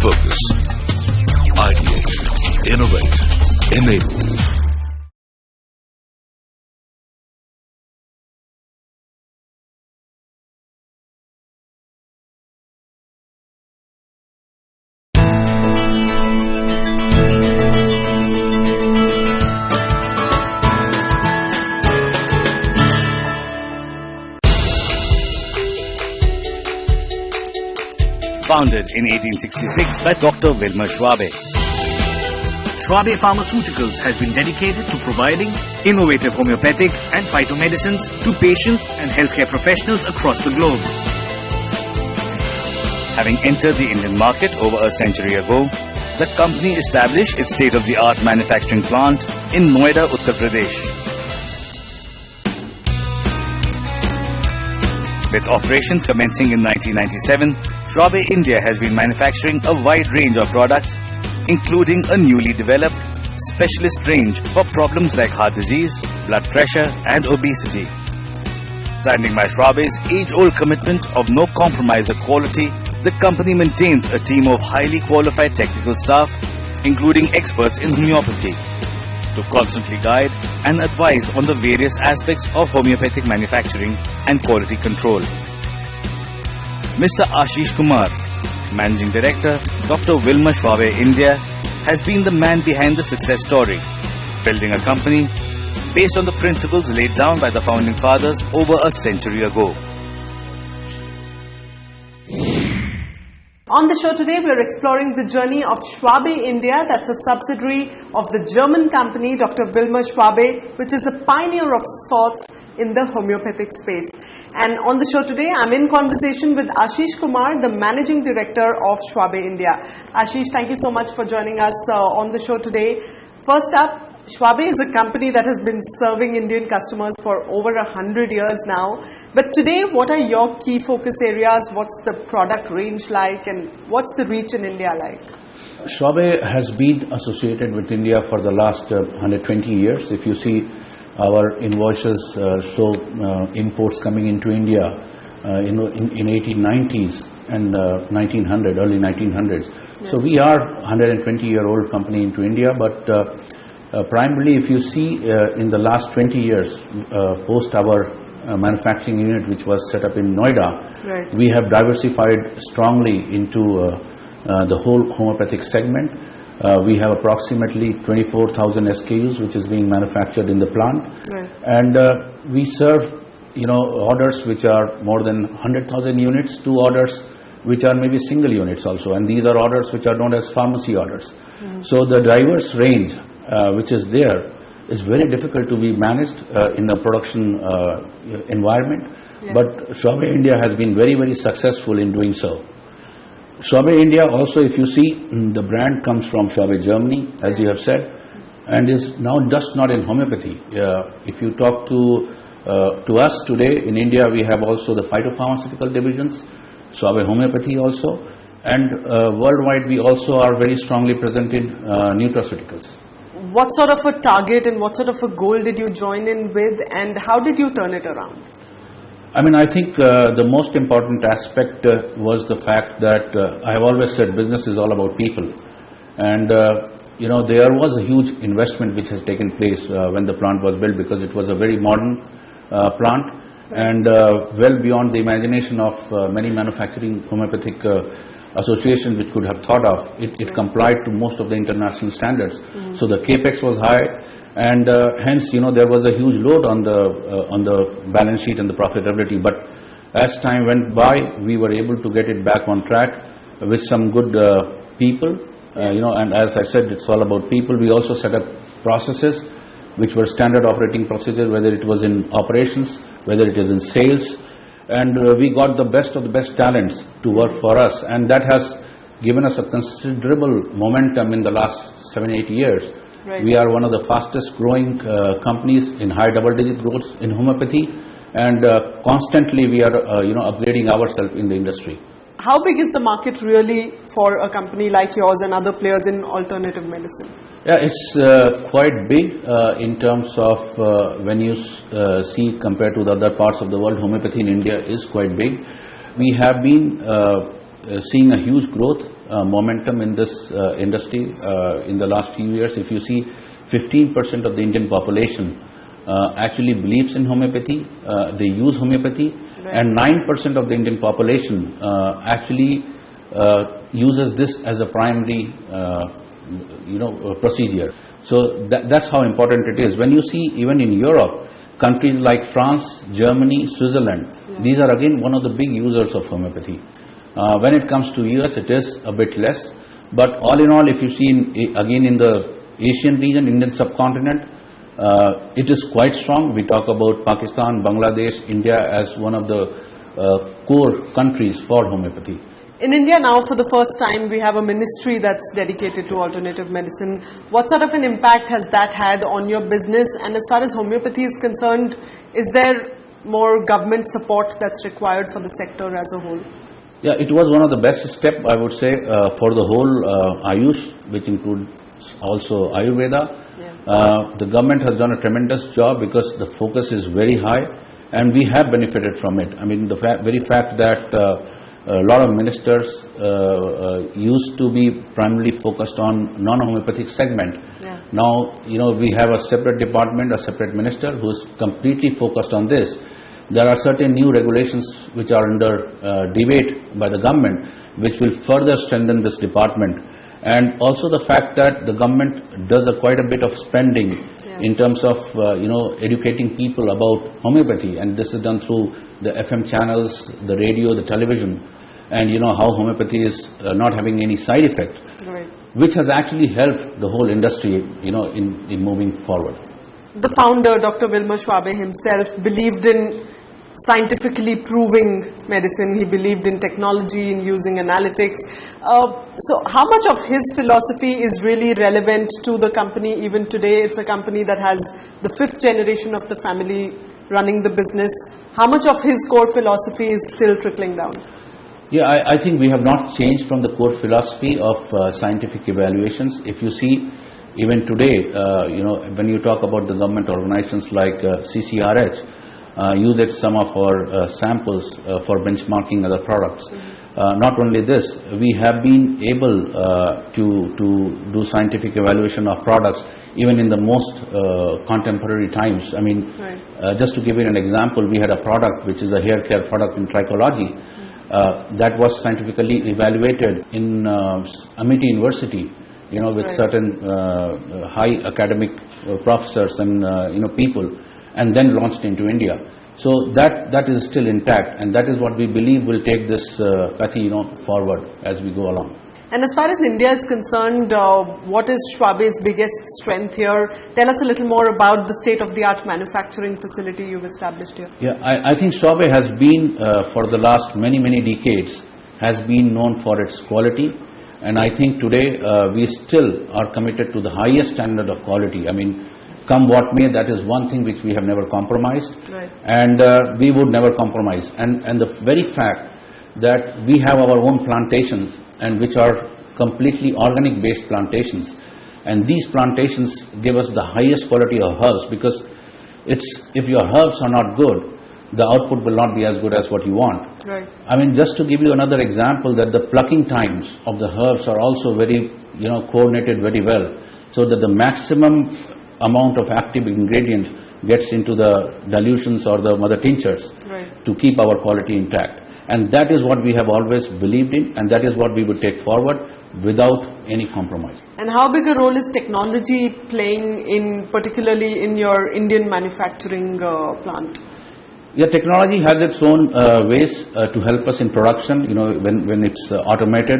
Focus, ideate, innovate, enable. Founded in 1866 by Dr. Wilmer Schwabe. Schwabe Pharmaceuticals has been dedicated to providing innovative homeopathic and phytomedicines to patients and healthcare professionals across the globe. Having entered the Indian market over a century ago, the company established its state-of-the-art manufacturing plant in Noida, Uttar Pradesh. With operations commencing in 1997, Schwabe India has been manufacturing a wide range of products, including a newly developed specialist range for problems like heart disease, blood pressure and obesity. Standing by Schwabe's age-old commitment of no compromise with quality, the company maintains a team of highly qualified technical staff, including experts in homeopathy, to constantly guide and advise on the various aspects of homeopathic manufacturing and quality control. Mr. Ashish Kumar, Managing Director, Dr. Wilmer Schwabe India, has been the man behind the success story, building a company based on the principles laid down by the founding fathers over a century ago. On the show today, we are exploring the journey of Schwabe India, that's a subsidiary of the German company Dr. Wilmer Schwabe, which is a pioneer of sorts in the homeopathic space. And on the show today, I'm in conversation with Ashish Kumar, the Managing Director of Schwabe India. Ashish, thank you so much for joining us on the show today. First up, Schwabe is a company that has been serving Indian customers for over 100 years now. But today, what are your key focus areas? What's the product range like? And what's the reach in India like? Schwabe has been associated with India for the last 120 years. If you see our invoices show imports coming into India in 1890s and 1900, early 1900s. Yeah. So we are 120-year-old company into India, but primarily, if you see in the last 20 years, post our manufacturing unit which was set up in Noida, right, we have diversified strongly into the whole homeopathic segment. We have approximately 24,000 SKUs which is being manufactured in the plant, right, and we serve orders which are more than 100,000 units to orders which are maybe single units also, and these are orders which are known as pharmacy orders. Mm-hmm. So the diverse range which is there is very difficult to be managed in a production environment, yeah, but Schwabe India has been very, very successful in doing so. Schwabe India also, if you see, the brand comes from Schwabe, Germany, as you have said, and is now just not in homeopathy. If you talk to us today in India, we have also the phytopharmaceutical divisions, Schwabe Homeopathy also, and worldwide we also are very strongly present in nutraceuticals. What sort of a target and what sort of a goal did you join in with, and how did you turn it around? I mean, I think the most important aspect was the fact that I have always said business is all about people, and there was a huge investment which has taken place when the plant was built, because it was a very modern plant, and well beyond the imagination of many manufacturing homeopathic associations which could have thought of. It complied to most of the international standards. Mm-hmm. So the capex was high, and hence there was a huge load on the balance sheet and the profitability. But as time went by, we were able to get it back on track with some good people. And as I said, it's all about people. We also set up processes which were standard operating procedures, whether it was in operations, whether it is in sales. And we got the best of the best talents to work for us, and that has given us a considerable momentum in the last 7-8 years. Right. We are one of the fastest growing companies in high double-digit growth in homeopathy, and constantly we are upgrading ourselves in the industry. how big is the market really for a company like yours and other players in alternative medicine? Yeah, it's quite big in terms of when you see compared to the other parts of the world. Homeopathy in India is quite big. We have been seeing a huge growth momentum in this industry in the last few years. If you see, 15% of the Indian population actually believes in homeopathy. They use homeopathy, and 9% of the Indian population actually uses this as a primary procedure. So that's how important it is. When you see even in Europe, countries like France, Germany, Switzerland, these are again one of the big users of homeopathy. When it comes to US, it is a bit less, but all in all, if you see again in the Asian region, Indian subcontinent, it is quite strong. We talk about Pakistan, Bangladesh, India as one of the core countries for homeopathy. In India now, for the first time, we have a ministry that's dedicated to alternative medicine. What sort of an impact has that had on your business? And as far as homeopathy is concerned, is there more government support that's required for the sector as a whole? Yeah, it was one of the best steps, I would say, for the whole Ayush, which includes also Ayurveda. The government has done a tremendous job because the focus is very high, and we have benefited from it. I mean, the very fact that a lot of ministers used to be primarily focused on non-homeopathic segment. Now, we have a separate department, a separate minister who is completely focused on this. There are certain new regulations which are under debate by the government, which will further strengthen this department. And also the fact that the government does quite a bit of spending in terms of educating people about homeopathy, and this is done through the FM channels, the radio, the television, and how homeopathy is not having any side effect, which has actually helped the whole industry in moving forward. The founder, Dr. Schwabe himself, believed in scientifically proving medicine. He believed in technology, in using analytics. So how much of his philosophy is really relevant to the company even today? It's a company that has the 5th generation of the family running the business. How much of his core philosophy is still trickling down? Yeah, I think we have not changed from the core philosophy of scientific evaluations. If you see, even today, when you talk about the government organizations like CCRH, used some of our samples for benchmarking other products. Not only this, we have been able to do scientific evaluation of products even in the most contemporary times. I mean, just to give you an example, we had a product which is a hair care product in trichology that was scientifically evaluated in Amity University, with certain high academic professors and people, and then launched into India. So that is still intact, and that is what we believe will take this pathy forward as we go along. And as far as India is concerned, what is Schwabe's biggest strength here? Tell us a little more about the state-of-the-art manufacturing facility you've established here. Yeah, I think Schwabe has been, for the last many decades, has been known for its quality. And I think today we still are committed to the highest standard of quality. I mean, come what may, that is one thing which we have never compromised, and we would never compromise. And the very fact that we have our own plantations, and which are completely organic based plantations, and these plantations give us the highest quality of herbs, because if your herbs are not good, the output will not be as good as what you want. I mean, just to give you another example, that the plucking times of the herbs are also very coordinated very well, so that the maximum amount of active ingredient gets into the dilutions or the mother tinctures to keep our quality intact. And that is what we have always believed in, and that is what we would take forward without any compromise. And how big a role is technology playing particularly in your Indian manufacturing plant? Yeah, technology has its own ways to help us in production. When it's automated,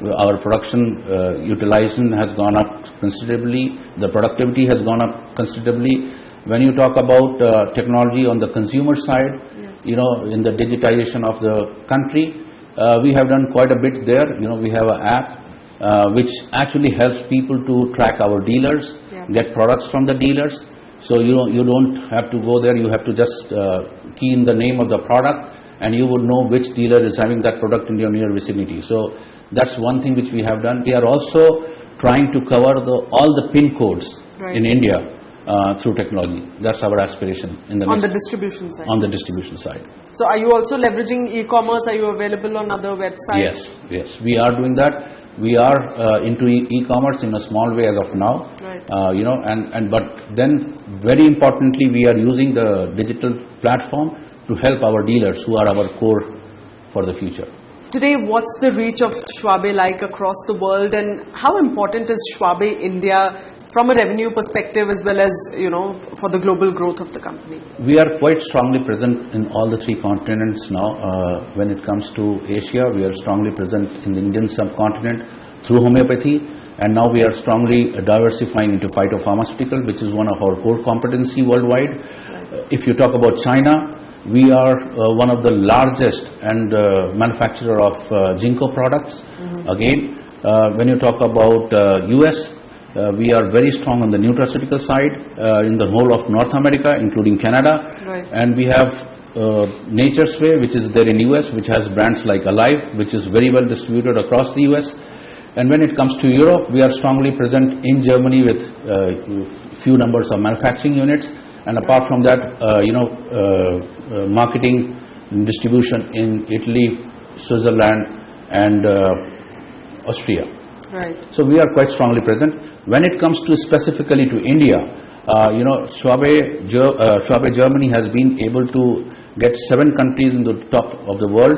our production utilization has gone up considerably, the productivity has gone up considerably. When you talk about technology on the consumer side, in the digitization of the country, we have done quite a bit there. We have an app which actually helps people to track our dealers, get products from the dealers. So you don't have to go there, you have to just key in the name of the product, and you would know which dealer is having that product in your near vicinity. So that's one thing which we have done. We are also trying to cover all the PIN codes in India through technology. That's our aspiration in the on the distribution side. On the distribution side. So are you also leveraging e-commerce? Are you available on other websites? Yes, we are doing that. We are into e-commerce in a small way as of now. Right. But then very importantly, we are using the digital platform to help our dealers who are our core for the future. Today, what's the reach of Schwabe like across the world, and how important is Schwabe India from a revenue perspective as well as, for the global growth of the company? We are quite strongly present in all the 3 continents now. When it comes to Asia, we are strongly present in the Indian subcontinent through homeopathy, and now we are strongly diversifying into phytopharmaceutical, which is one of our core competency worldwide. If you talk about China, we are one of the largest and manufacturer of ginkgo products. Again, when you talk about US, we are very strong on the nutraceutical side in the whole of North America, including Canada. And we have Nature's Way, which is there in US, which has brands like Alive, which is very well distributed across the US. And when it comes to Europe, we are strongly present in Germany with few numbers of manufacturing units. And apart from that, marketing and distribution in Italy, Switzerland, and Austria. So we are quite strongly present. When it comes to specifically to India, Schwabe Germany has been able to get 7 countries in the top of the world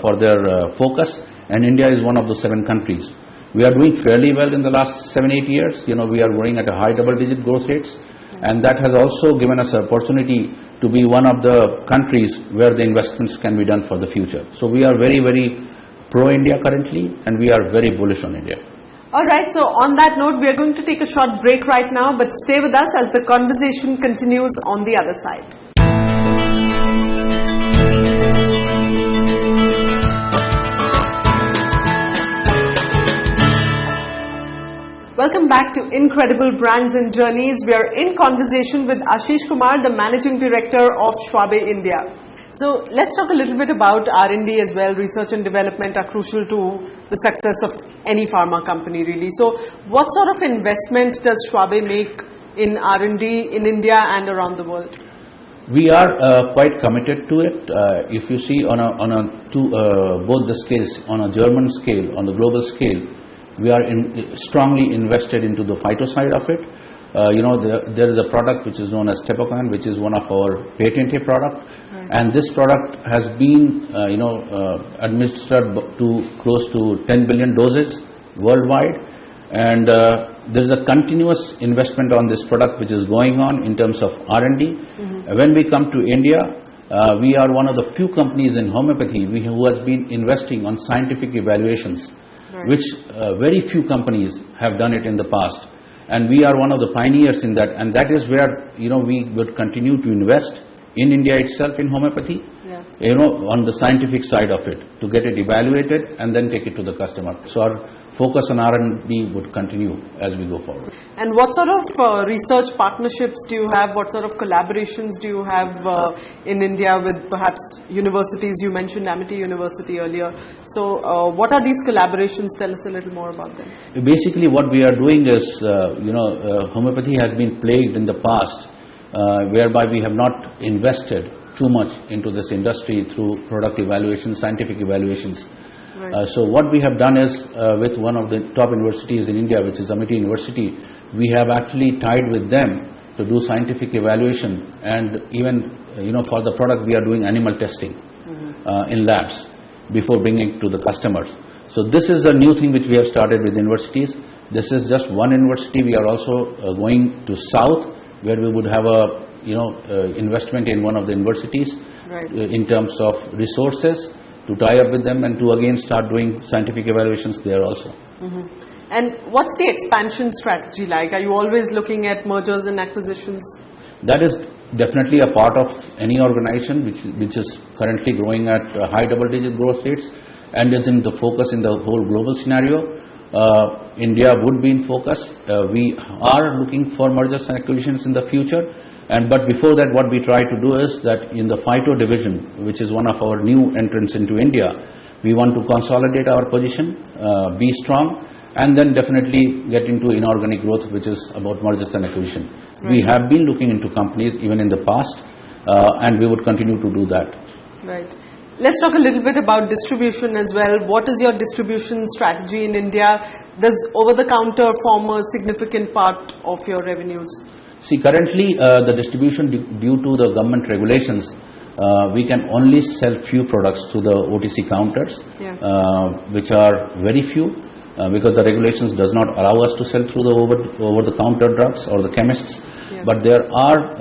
for their focus, and India is one of the 7 countries. We are doing fairly well in the last 7-8 years. We are growing at a high double-digit growth rates. And that has also given us an opportunity to be one of the countries where the investments can be done for the future. So we are very, very pro-India currently, and we are very bullish on India. Alright, so on that note, we are going to take a short break right now, but stay with us as the conversation continues on the other side. Welcome back to Incredible Brands and Journeys. We are in conversation with Ashish Kumar, the Managing Director of Schwabe India. So let's talk a little bit about R&D as well. Research and development are crucial to the success of any pharma company, really. So what sort of investment does Schwabe make in R&D in India and around the world? We are quite committed to it. If you see both the scales, on a German scale, on the global scale, we are strongly invested into the phyto side of it. There is a product which is known as Tepocan, which is one of our patented product, and this product has been administered to close to 10 billion doses worldwide, and there is a continuous investment on this product which is going on in terms of R&D. When we come to India, we are one of the few companies in homeopathy who has been investing on scientific evaluations, which very few companies have done it in the past, and we are one of the pioneers in that, and that is where we would continue to invest in India itself in homeopathy, on the scientific side of it, to get it evaluated and then take it to the customer. So our focus on R&D would continue as we go forward. And what sort of research partnerships do you have? What sort of collaborations do you have in India with perhaps universities? You mentioned Amity University earlier. So what are these collaborations? Tell us a little more about them. Basically what we are doing is, homeopathy has been plagued in the past, whereby we have not invested too much into this industry through product evaluations, scientific evaluations. So what we have done is, with one of the top universities in India, which is Amity University, we have actually tied with them to do scientific evaluation, and even for the product we are doing animal testing in labs before bringing it to the customers. So this is a new thing which we have started with universities. This is just one university. We are also going to South, where we would have a investment in one of the universities in terms of resources, to tie up with them and to again start doing scientific evaluations there also. And what's the expansion strategy like? Are you always looking at mergers and acquisitions? That is definitely a part of any organization which is currently growing at high double-digit growth rates and is in the focus in the whole global scenario. India would be in focus. We are looking for mergers and acquisitions in the future, But before that, what we try to do is that in the phyto division, which is one of our new entrants into India, we want to consolidate our position, be strong, and then definitely get into inorganic growth, which is about mergers and acquisition. Right. We have been looking into companies even in the past, and we would continue to do that. Right. Let's talk a little bit about distribution as well. What is your distribution strategy in India? Does over-the-counter form a significant part of your revenues? See, currently the distribution due to the government regulations, we can only sell few products to the OTC counters, which are very few, because the regulations does not allow us to sell through the over-the-counter drugs or the chemists. But there are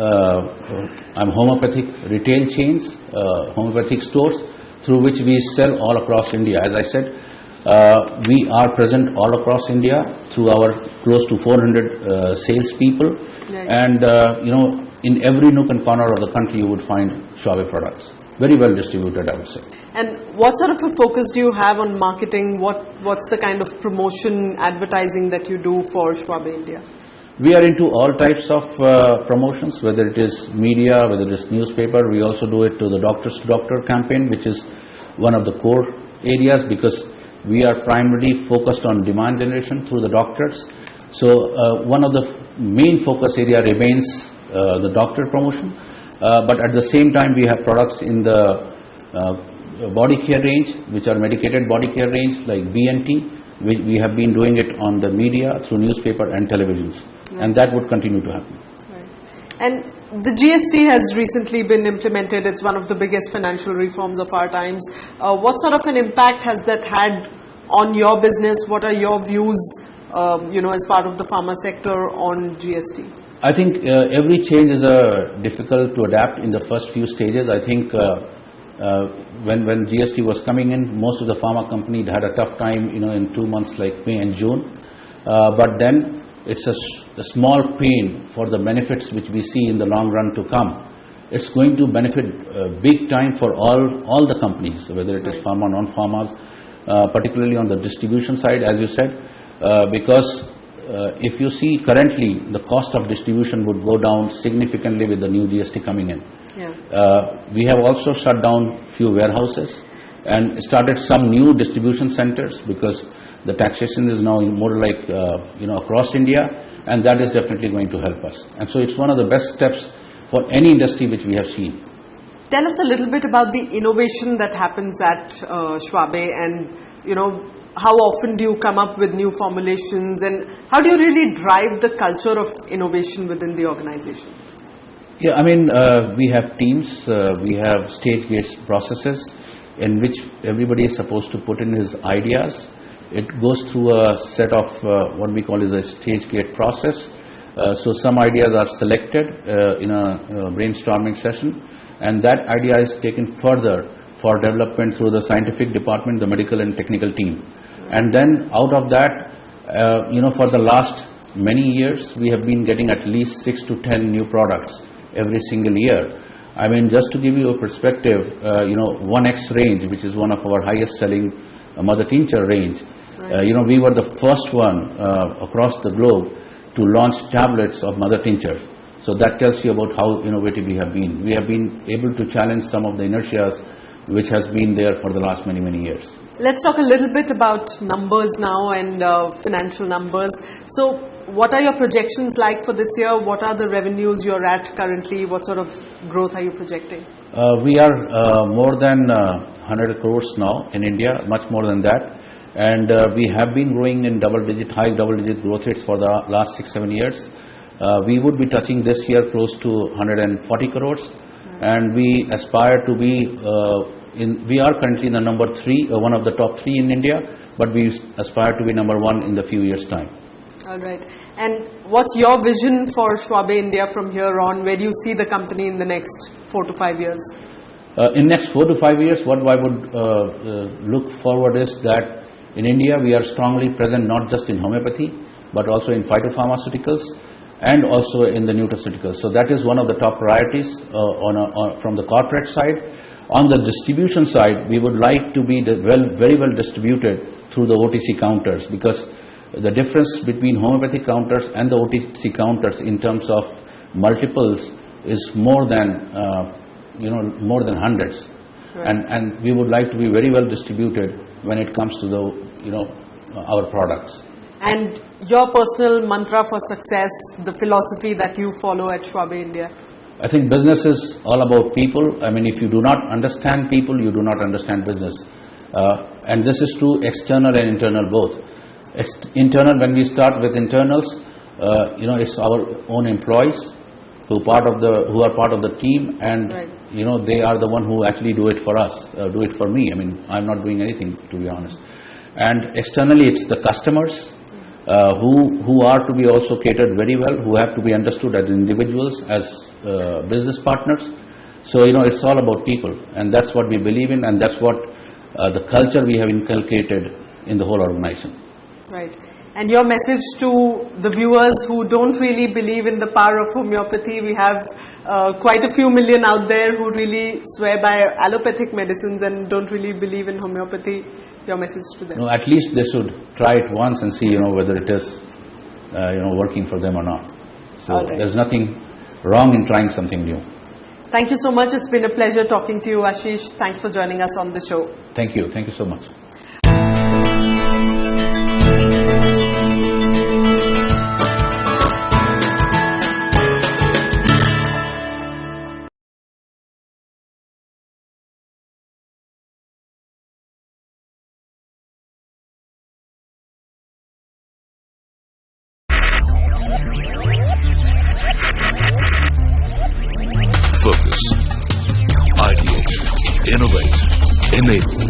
homeopathic retail chains, homeopathic stores through which we sell all across India. As I said, we are present all across India through our close to 400 salespeople, and in every nook and corner of the country you would find Schwabe products. Very well distributed, I would say. And what sort of a focus do you have on marketing? What's the kind of promotion, advertising that you do for Schwabe India? We are into all types of promotions, whether it is media, whether it is newspaper. We also do it to the doctors to doctor campaign, which is one of the core areas, because we are primarily focused on demand generation through the doctors. So one of the main focus area remains the doctor promotion, but at the same time we have products in the body care range, which are medicated body care range like BNT. We have been doing it on the media through newspaper and televisions, and that would continue to happen. Right. And the GST has recently been implemented. It's one of the biggest financial reforms of our times. What sort of an impact has that had on your business? What are your views, as part of the pharma sector on GST? I think every change is difficult to adapt in the first few stages. I think when GST was coming in, most of the pharma companies had a tough time, in 2 months like May and June. But then it's a small pain for the benefits which we see in the long run to come. It's going to benefit big time for all the companies, whether it is pharma, non-pharmas, particularly on the distribution side, as you said, because if you see currently the cost of distribution would go down significantly with the new GST coming in. We have also shut down few warehouses and started some new distribution centers, because the taxation is now more like across India, and that is definitely going to help us. And so it's one of the best steps for any industry which we have seen. Tell us a little bit about the innovation that happens at Schwabe, and how often do you come up with new formulations, and how do you really drive the culture of innovation within the organization? Yeah, we have teams, we have stage-gate processes in which everybody is supposed to put in his ideas. It goes through a set of what we call is a stage-gate process. So some ideas are selected in a brainstorming session, and that idea is taken further for development through the scientific department, the medical and technical team. And then out of that, for the last many years, we have been getting at least 6 to 10 new products every single year. Just to give you a perspective, 1X range, which is one of our highest selling mother tincture range, we were the first one across the globe to launch tablets of mother tinctures. So that tells you about how innovative we have been. We have been able to challenge some of the inertias which has been there for the last many, many years. Let's talk a little bit about numbers now and financial numbers. So what are your projections like for this year? What are the revenues you're at currently? What sort of growth are you projecting? We are more than 100 crores now in India, much more than that. And we have been growing in high double-digit growth rates for the last 6-7 years. We would be touching this year close to 140 crores. And we aspire to be, we are currently in the number 3, one of the top 3 in India, but we aspire to be number 1 in the few years' time. All right. And what's your vision for Schwabe India from here on? Where do you see the company in the next 4 to 5 years? In next 4 to 5 years, what I would look forward is that in India we are strongly present not just in homeopathy, but also in phytopharmaceuticals and also in the nutraceuticals. So that is one of the top priorities from the corporate side. On the distribution side, we would like to be very well distributed through the OTC counters, because the difference between homeopathic counters and the OTC counters in terms of multiples is more than more than hundreds, and we would like to be very well distributed when it comes to the our products. And your personal mantra for success, the philosophy that you follow at Schwabe India? I think business is all about people. I mean, if you do not understand people, you do not understand business. And this is true external and internal both. Internal, when we start with internals, it's our own employees who are part of the team, and they are the one who actually do it for us, do it for me. I mean, I'm not doing anything, to be honest. And externally, it's the customers who are to be also catered very well, who have to be understood as individuals, as business partners. So it's all about people, and that's what we believe in, and that's what the culture we have inculcated in the whole organization. Right. And your message to the viewers who don't really believe in the power of homeopathy, we have quite a few million out there who really swear by allopathic medicines and don't really believe in homeopathy. Your message to them? No, at least they should try it once and see whether it is working for them or not. So there's nothing wrong in trying something new. Thank you so much. It's been a pleasure talking to you, Ashish. Thanks for joining us on the show. Thank you. Thank you so much. Focus. Ideate. Innovate. Enable.